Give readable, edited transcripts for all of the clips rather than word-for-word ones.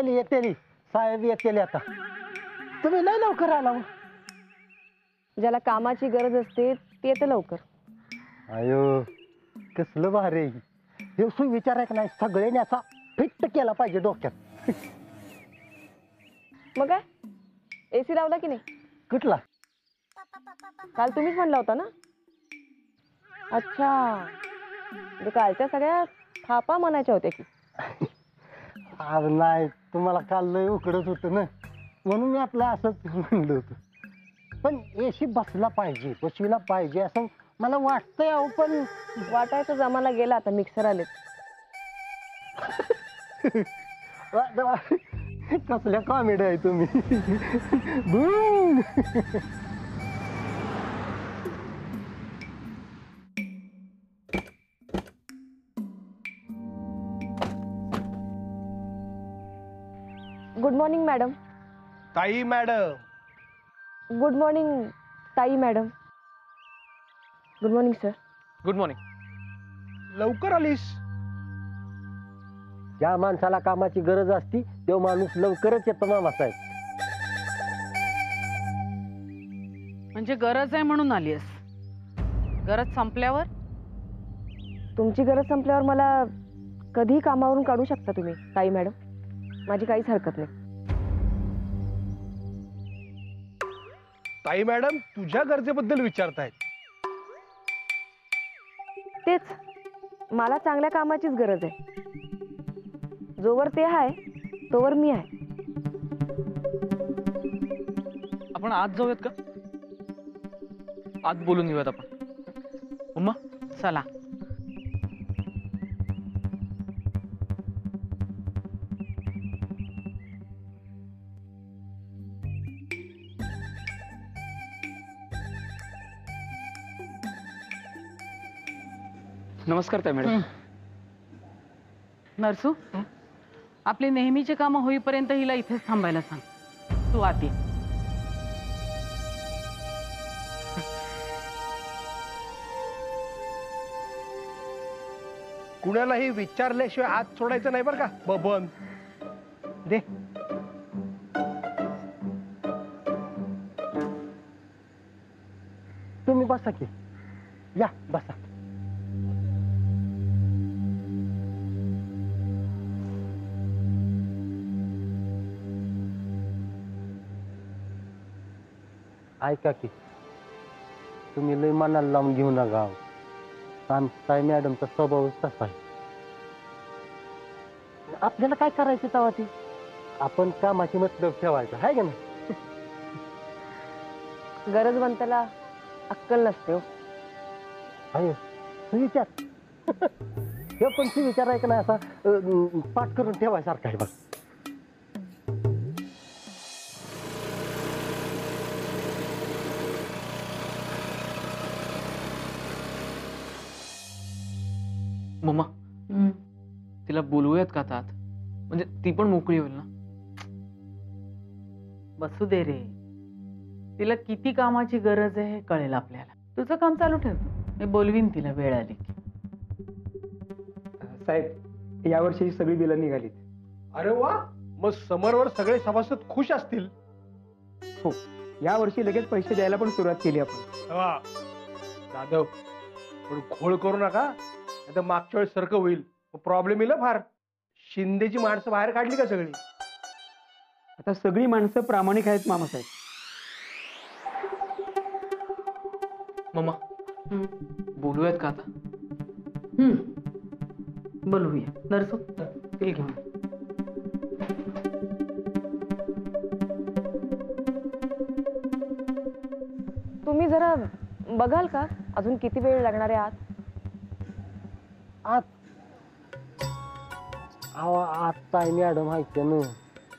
येतेली साहेब येतेली आता. तुम्ही लय लवकर आला हो. ज्याला कामाची गरज असते ते येते लवकर. अयो कसलं भारी हे सुविचार आहे का नाही, सगळ्यांनी असा फिट्ट केला पाहिजे डोक्यात. मग काय एसी लावला की नाही? कुठला? काल तुम्हीच म्हणला होता ना. अच्छा, म्हणजे कालच्या सगळ्या थापा म्हणायच्या होत्या की. आज नाही, तुम्हाला काल लय उकडत होतं ना, म्हणून मी आपलं असंच म्हणलं होतं. पण एसी बसला पाहिजे, बसविला पाहिजे असं मला वाटतंय. अहो पण वाटायचा जमाना गेला, आता मिक्सर आलेत. कसल्या कॉमेडी आहे तुम्ही. Good morning madam. ताई मॅडम. गुड मॉर्निंग ताई madam. Good morning sir. Good morning. लवकर आलीस? ज्या माणसाला कामाची गरज असती तो माणूस लवकरच येतो मामासाहेब. म्हणजे गरज आहे म्हणून आलीस? गरज संपल्यावर? तुमची गरज संपल्यावर मला कधीही कामावरून काढू शकता तुम्ही ताई मॅडम, माझी काहीच हरकत नाही. ताई मॅडम तुझ्या गरजेबद्दल विचारतायत. तेच, मला चांगल्या कामाचीच गरज आहे. जोवर ते आहे तोवर मी आहे. आपण आत जाऊयात का? आत बोलून घेऊयात आपण. उम्मा चला. नमस्कार ताई मॅडम. नरसू, आपली नेहमीची कामं होईपर्यंत हिला इथेच थांबायला सांग. तू आत ये. कुणालाही विचारल्याशिवाय आत सोडायचं नाही बरं का बबन. दे. तुम्ही बसा की, या बसा. ऐका की, तुम्ही लय मनाला लावून घेऊ नका. ताई मॅडमचा स्वभावच तसा आहे. आपल्याला काय करायचं तेव्हा ती आपण कामाची मतलब ठेवायचं आहे का नाही. गरजवंताला अक्कल नसते हो. आहे सुविचार. हे पण सुविचार आहे का नाही, असा पाठ करून ठेवायसारखा आहे बघ. मम्मा तिला बोलवूयात का आता आत? म्हणजे ती पण मोकळी होईल ना. बसू दे रे, तिला किती कामाची गरज आहे हे कळेल आपल्याला. तुझं काम चालू ठेव, मी बोलवीन तिला वेळ आली की. साहेब, यावर्षी सगळी बिलं निघालीत. अरे वा, मग समरवर सगळे सभासद खुश असतील. हो, यावर्षी लगेच पैसे द्यायला पण सुरुवात केली आपण. वा. जाधव पण घोळ करू नका, आता मागच्या वेळेस सारखं होईल. प्रॉब्लेम येईल फार. शिंदेची माणसं बाहेर काढली का सगळी? आता सगळी माणसं प्रामाणिक आहेत मामासाहेब. मम्मा बोलूयात का आता? बोलवूया. नरसू, ते घेऊन. तुम्ही जरा बघाल का अजून किती वेळ लागणार आहे आत? आत ताई मॅडम आहे ना,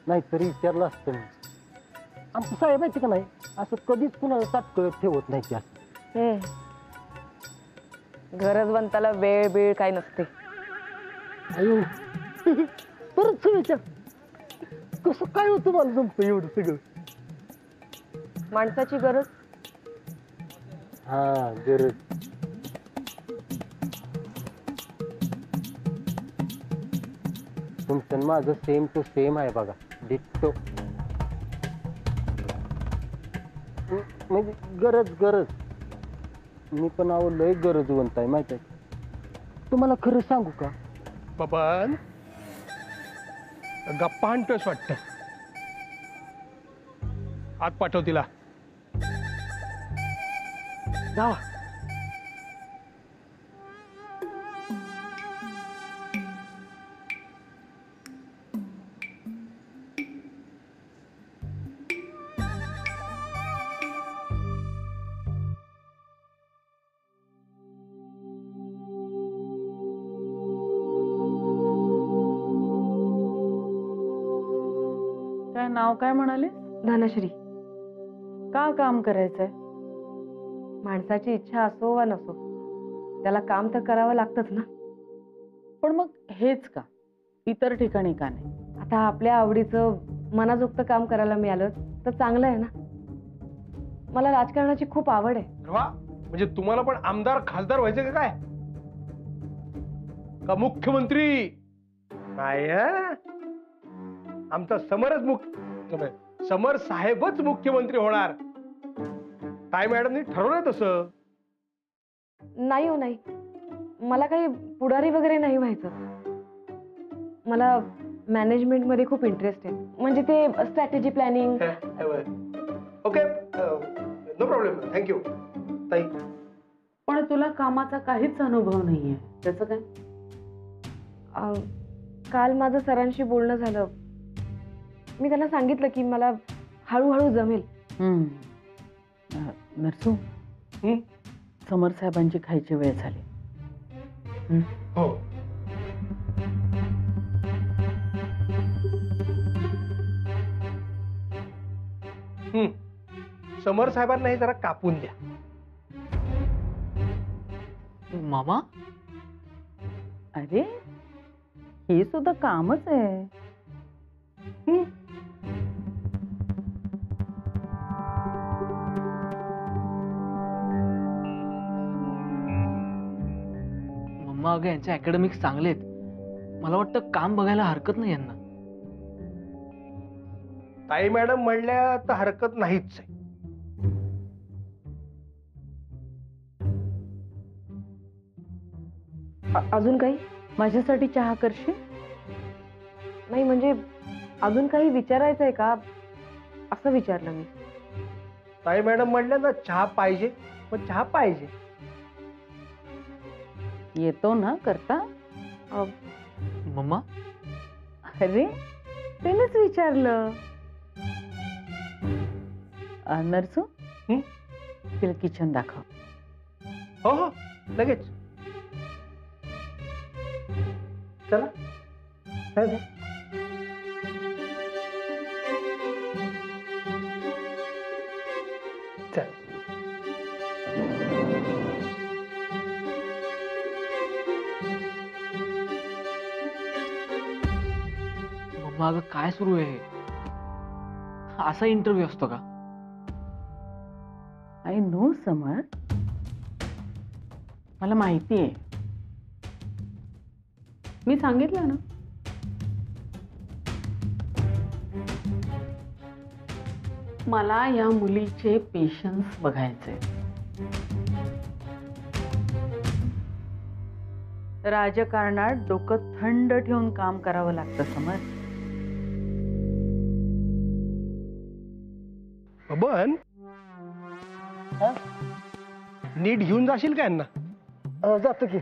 नाहीतरी विचारलं असतं मी. आमचं साहेब आहे का नाही असं कधीच कुणाला ताटकळत ठेवत नाही जास्त. गरजवंताला वेळ बीळ काय नसते. अयो परत विचार कसं काय होतं मला जमतं एवढं सगळं. माणसाची गरज. हा गरज. तुमचं आणि माझं सेम टू सेम आहे बघा, डिट्टो. म्हणजे गरज गरज. मी पण अहो लय गरजवंत आहे माहिती आहे. तुम्हाला खरं सांगू का, बबन गप्पा आणतोयस वाटतं. आत पाठव तिला. जावा. काय नाव काय म्हणाले? धनश्री. का काम करायचंय? माणसाची इच्छा असो वा नसो, त्याला काम तर करावं लागतच ना. पण मग हेच का, इतर ठिकाणी का नाही? आता आपल्या आवडीचं मनाजोगतं काम करायला मिळालं तर चांगलं आहे ना. मला राजकारणाची खूप आवड आहे. अरे वा, म्हणजे तुम्हाला पण आमदार खासदार व्हायचं का काय? का मुख्यमंत्री? नाही हं? आमचा समर साहेबच मुख्यमंत्री होणार. ताई मॅडमनी ठरवलंय तसं. नाही हो नाही, मला काही पुढारी वगैरे नाही व्हायचं. मला मॅनेजमेंट मध्ये खूप इंटरेस्ट आहे. म्हणजे ते strategy planning. Okay, no problem, thank you ताई. पण तुला कामाचा काहीच अनुभव नाहीये, त्याचं काय? काल माझं सरांशी बोलणं झालं. मी त्यांना सांगितलं की मला हळूहळू जमेल. नरसू, समर साहेबांची खायची वेळ झाली. हो. समर साहेबांना हे जरा कापून द्या. मामा अरे हे सुद्धा कामच आहे. मम्मा अगं यांचे अकॅडमिक्स चांगले आहेत. मला वाटतं काम बघायला हरकत नाही यांना. ताई मॅडम म्हणल्या तर हरकत नाहीच आहे. अजून काही? माझ्यासाठी चहा करशील? नाही म्हणजे अजून काही विचारायचं आहे का असं विचारलं मी. ताई मॅडम म्हणल्या ना चहा पाहिजे, पण चहा पाहिजे. येतो ना करता? मम्मा अरे त्यानेच विचारलं. नरसू, तिला किचन दाखव. हो हो, लगेच. चला. चल. मम्मा अगं काय सुरू आहे? असा इंटरव्ह्यू असतो का? आय नो समर, मला माहिती आहे. मी सांगितलं ना. मला या मुलीचे पेशन्स बघायचे. राजकारणात डोकं थंड ठेवून काम करावं लागतं समर. बबन, नीट घेऊन जाशील का यांना? जातो की.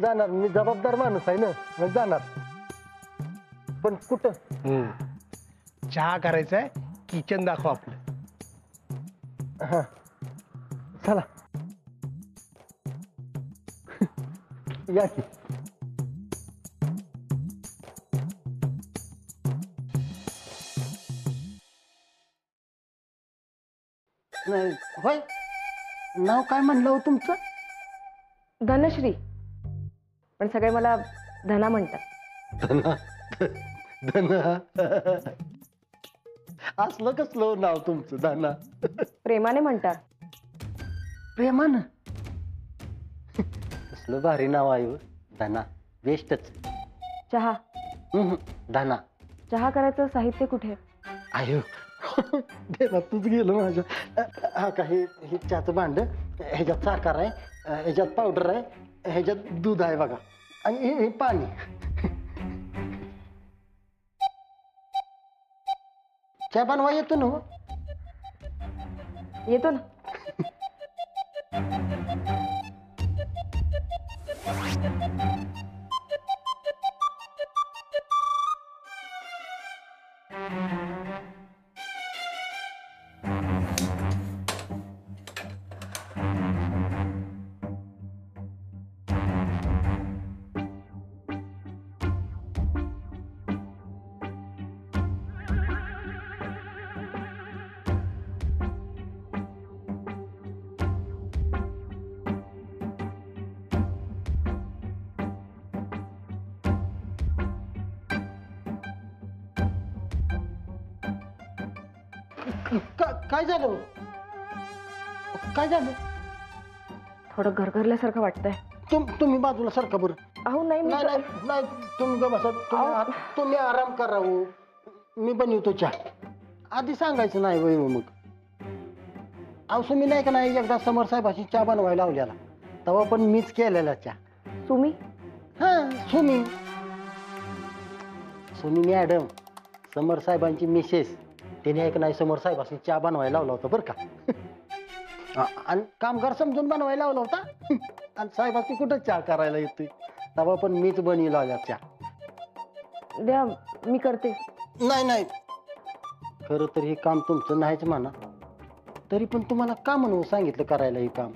जाणार, मी जबाबदार माणूस आहे ना, मग जाणार. पण कुठं? चहा करायचा आहे, किचन दाखव आपलं. हा चला. या की. नाही होय, नाव काय म्हणलं हो तुमचं? धनश्री, पण सगळे मला धना म्हणतात. धना धना असलं कसलं हो नाव तुमचं धना? प्रेमाने म्हणतात. प्रेमान कसलं भारी नाव आहे हो. धना बेस्टच. चहा धना चहा करायचं साहित्य कुठे? आयो देवा तूच गेलो माझ्या. हा का हे चहाचं भांड, ह्याच्यात साखर आहे, ह्याच्यात पावडर आहे, ह्याच्यात दूध आहे बघा, आणि हे पाणी. चहा बनवा येतो ना हो? येतो ना. काय झालं? काय झालं? थोडं घरघरल्यासारखं वाटतंय. तुम्ही बाजूला सारखा बरं. अहो नाही मी नाही नाही नाही, तुम्ही ग बसा. तुम्ही आराम करा हो. मी बनवतो चहा. आधी सांगायचं नाही वय मग. अहो तुम्ही नाही का नाही एकदा समर साहेबाची चहा बनवायला लावलेला, तेव्हा पण मीच केलेला चहा. सुमी. हा सुमी सुमी मॅडम, समर साहेबांची मिसेस. त्याने एक नाही समर साहेबांनी चहा बनवायला लावला होता बरं का. आणि कामगार समजून बनवायला लावला होता. आणि साहेबांची कुठं चहा करायला येते, तेव्हा पण मीच बनविला चहा. द्या मी करते. नाही नाही, खरं तर हे काम तुमचं नाहीच म्हणा, तरी पण तुम्हाला का म्हणून सांगितलं करायला हे काम?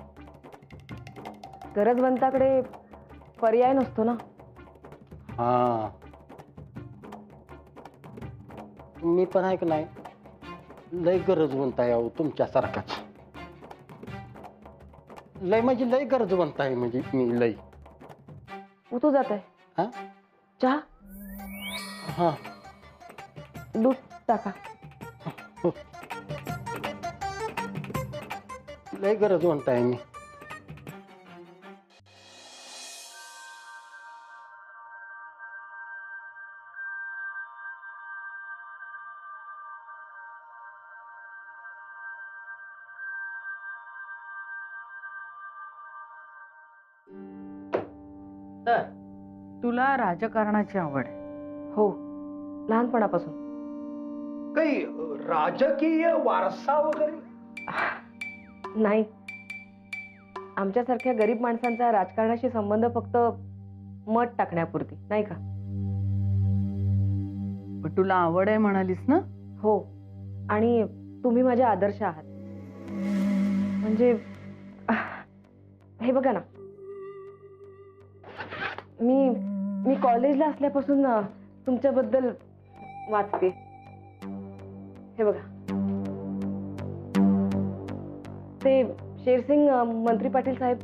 गरजवंताकडे पर्याय नसतो ना. हा मी पण आहे का नाही लय गरजवंत आहे अहो तुमच्यासारखाच. लय म्हणजे लय गरजवंत आहे, म्हणजे मी लय. उतू जात आहे. हा चहा हा दूध टाका. लय गरजवंत आहे मी. तुला राजकारणाची आवड आहे. हो, लहानपणापासून. काही राजकीय वारसा वगैरे? नाही, आमच्यासारख्या गरीब माणसांचा राजकारणाशी संबंध फक्त मत टाकण्यापुरती, नाही का? पण तुला आवड आहे म्हणालीस ना? हो, आणि तुम्ही माझे आदर्श आहात. म्हणजे हे बघा ना, मी कॉलेजला असल्यापासून तुमच्याबद्दल वाचते. हे बघा, ते शेरसिंग मंत्री पाटील साहेब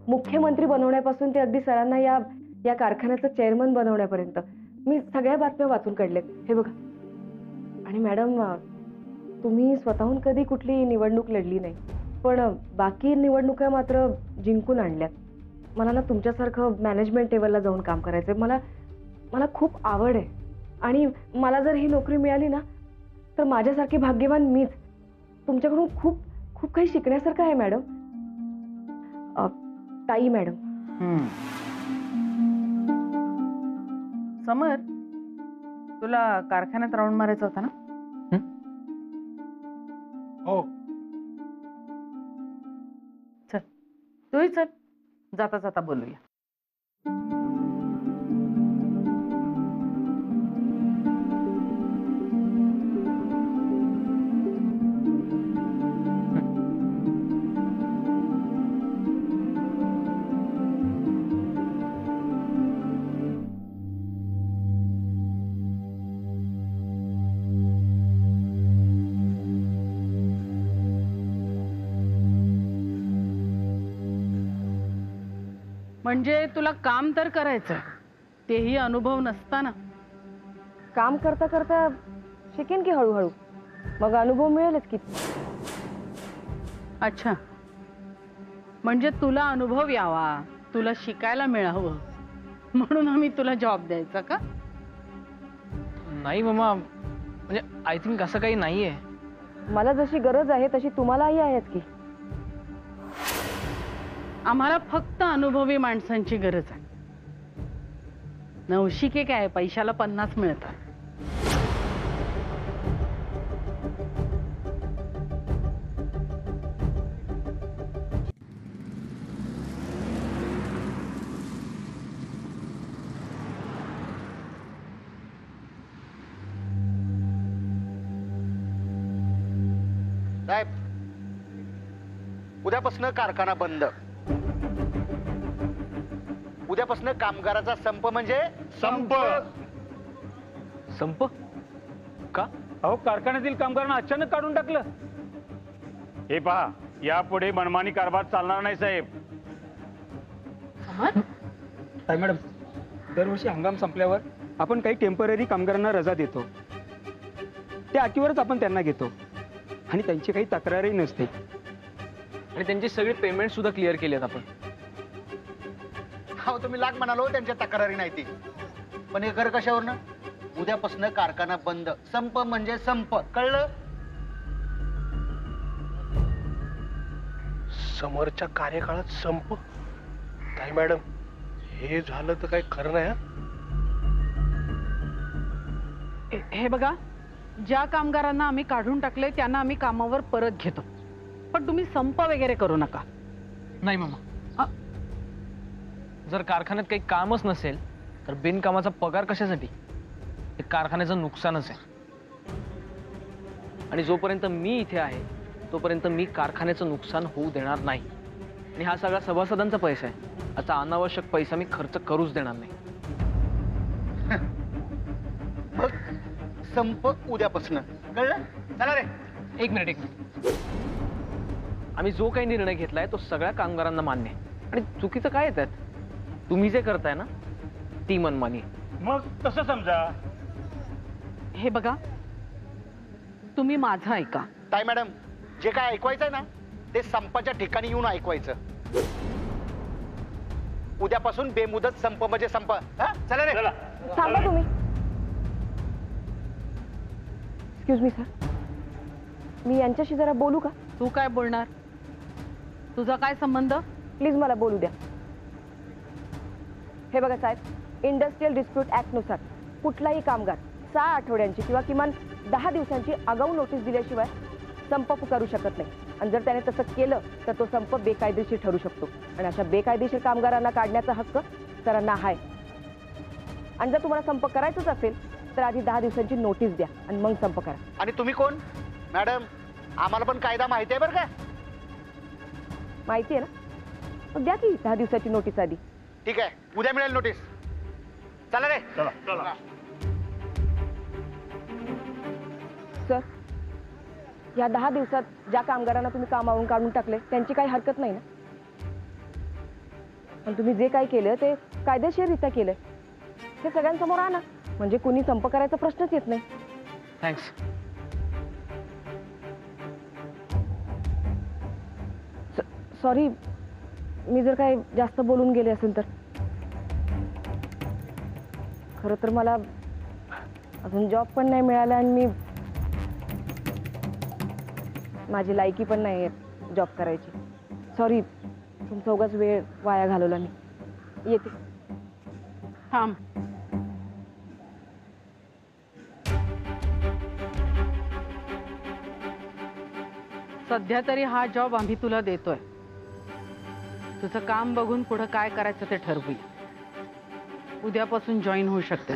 मुख्यमंत्री बनवण्यापासून ते अगदी सरांना या कारखान्याचं चेअरमन बनवण्यापर्यंत मी सगळ्या बातम्या वाचून काढल्यात. हे बघा. आणि मॅडम, तुम्ही स्वतःहून कधी कुठली निवडणूक लढली नाही, पण बाकी निवडणुका मात्र जिंकून आणल्यात. मला ना तुमच्यासारखं मॅनेजमेंट लेवलला जाऊन काम करायचंय. मला खूप आवड आहे, आणि मला जर ही नोकरी मिळाली ना, तर माझ्यासारखी भाग्यवान मीच. तुमच्याकडून खूप खूप काही शिकण्यासारखं आहे मॅडम. ताई मॅडम. समर, तुला कारखान्यात राऊंड मारायचा होता ना? हो. चल, तूही चल, जाता जाता बोलूया. म्हणजे तुला काम तर करायचंय, तेही अनुभव नसताना. काम करता करता शिकेन की हळूहळू, मग अनुभव मिळेलच की. अच्छा, म्हणजे तुला अनुभव यावा, तुला शिकायला मिळावं म्हणून आम्ही तुला जॉब द्यायचा का? नाही मम्मा, म्हणजे आय थिंक असं काही नाहीये. मला जशी गरज आहे तशी तुम्हालाही आहेच की. आम्हाला फक्त अनुभवी माणसांची गरज आहे. नवशिके काय, पैशाला 50 मिळतात. साहेब, उद्यापासून कारखाना बंद. उद्यापासून कामगाराचा संप म्हणजे संप. संप का? अहो, कारखान्यातील कामगारांना अचानक काढून टाकलं. हे पहा, यापुढे मनमानी कारभार चालणार नाही साहेब. ताई मॅडम, दरवर्षी हंगाम संपल्यावर आपण काही टेम्पररी कामगारांना रजा देतो. त्या अटीवरच आपण त्यांना घेतो आणि त्यांची काही तक्रारही नसते. आणि त्यांची सगळी पेमेंट सुद्धा क्लिअर केली आहेत आपण. हो, तुम्ही लाग म्हणालो त्यांच्या तक्रारी नाही ती, पण हे घर कशावरनं? उद्यापासून कारखाना बंद. संप म्हणजे संप, कळलं? समोरच्या कार्यकाळात संप? ताई मॅडम, हे झालं तर काही खरं नाही. हे बघा, ज्या कामगारांना आम्ही काढून टाकले त्यांना आम्ही कामावर परत घेतो, पण तुम्ही संप वगैरे करू नका. नाही मम्मा, जर कारखान्यात काही कामच नसेल तर बिनकामाचा पगार कशासाठी? हे कारखान्याचं नुकसानच आहे. आणि जोपर्यंत मी इथे आहे तोपर्यंत मी कारखान्याचं नुकसान होऊ देणार नाही. आणि हा सगळा सभासदांचा पैसा आहे. आता अनावश्यक पैसा मी खर्च करूच देणार नाही. मग संप उद्यापासून, कळलं? चला रे. एक मिनिट. आम्ही जो काही निर्णय घेतलाय तो सगळ्या कामगारांना मान्य आहे. आणि चुकीचं काय येतात? तुम्ही जे करताय ना ती मनमानी. मग तसं समजा. हे बघा, तुम्ही माझं ऐका. ताई मॅडम, जे काय ऐकवायचंय ना ते संपाच्या ठिकाणी येऊन ऐकवायचं. उद्यापासून बेमुदत संप म्हणजे संप. हा? चला रे. थांबा तुम्ही. एक्सक्यूज मी सर, मी यांच्याशी जरा बोलू का? तू काय बोलणार? तुझा काय संबंध? प्लीज मला बोलू द्या. हे बघा साहेब, इंडस्ट्रियल डिस्प्यूट ॲक्टनुसार कुठलाही कामगार 6 आठवड्यांची किंवा किमान 10 दिवसांची आगाऊ नोटीस दिल्याशिवाय संप पुकारू शकत नाही. आणि जर त्याने तसं केलं तर तो संप बेकायदेशीर ठरू शकतो. आणि अशा बेकायदेशीर कामगारांना काढण्याचा हक्क सरांना आहे. आणि जर तुम्हाला संप करायचंच असेल तर आधी 10 दिवसांची नोटीस द्या आणि मग संप करा. आणि तुम्ही कोण? मॅडम, आम्हाला पण कायदा माहिती आहे बरं का. माहिती आहे ना? मग द्या की 10 दिवसाची नोटीस आधी. ठीक आहे, उद्या मिळेल नोटीस. चला रे. चला. सर, या 10 दिवसात ज्या कामगारांना तुम्ही कामावरून काढून टाकले त्यांची काही हरकत नाही ना? पण तुम्ही जे काही केलं ते कायदेशीररित्या केलंय. हे सगळ्यांसमोर आणा, म्हणजे कुणी संप करायचा प्रश्नच येत नाही. थँक्स. सॉरी, मी जर काही जास्त बोलून गेले असेल तर. खरं तर मला अजून जॉब पण नाही मिळाला आणि मी माझी लायकी पण नाही आहे जॉब करायची. सॉरी, तुमचा उगाच वेळ वाया घालवला मी. येते. थांब. सध्या तरी हा जॉब आम्ही तुला देतोय. तुझं काम बघून पुढं काय करायचं ते ठरवूया. उद्यापासून जॉईन होऊ शकते.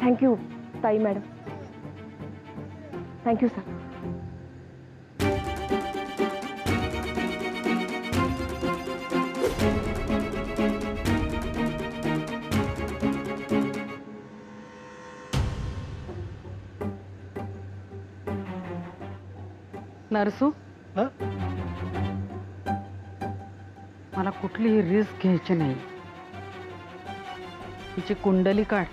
थँक्यू ताई मॅडम. Thank you sir. नरसू, हं? मला कुठलीही रिस्क घ्यायची नाही. तिची कुंडली काढ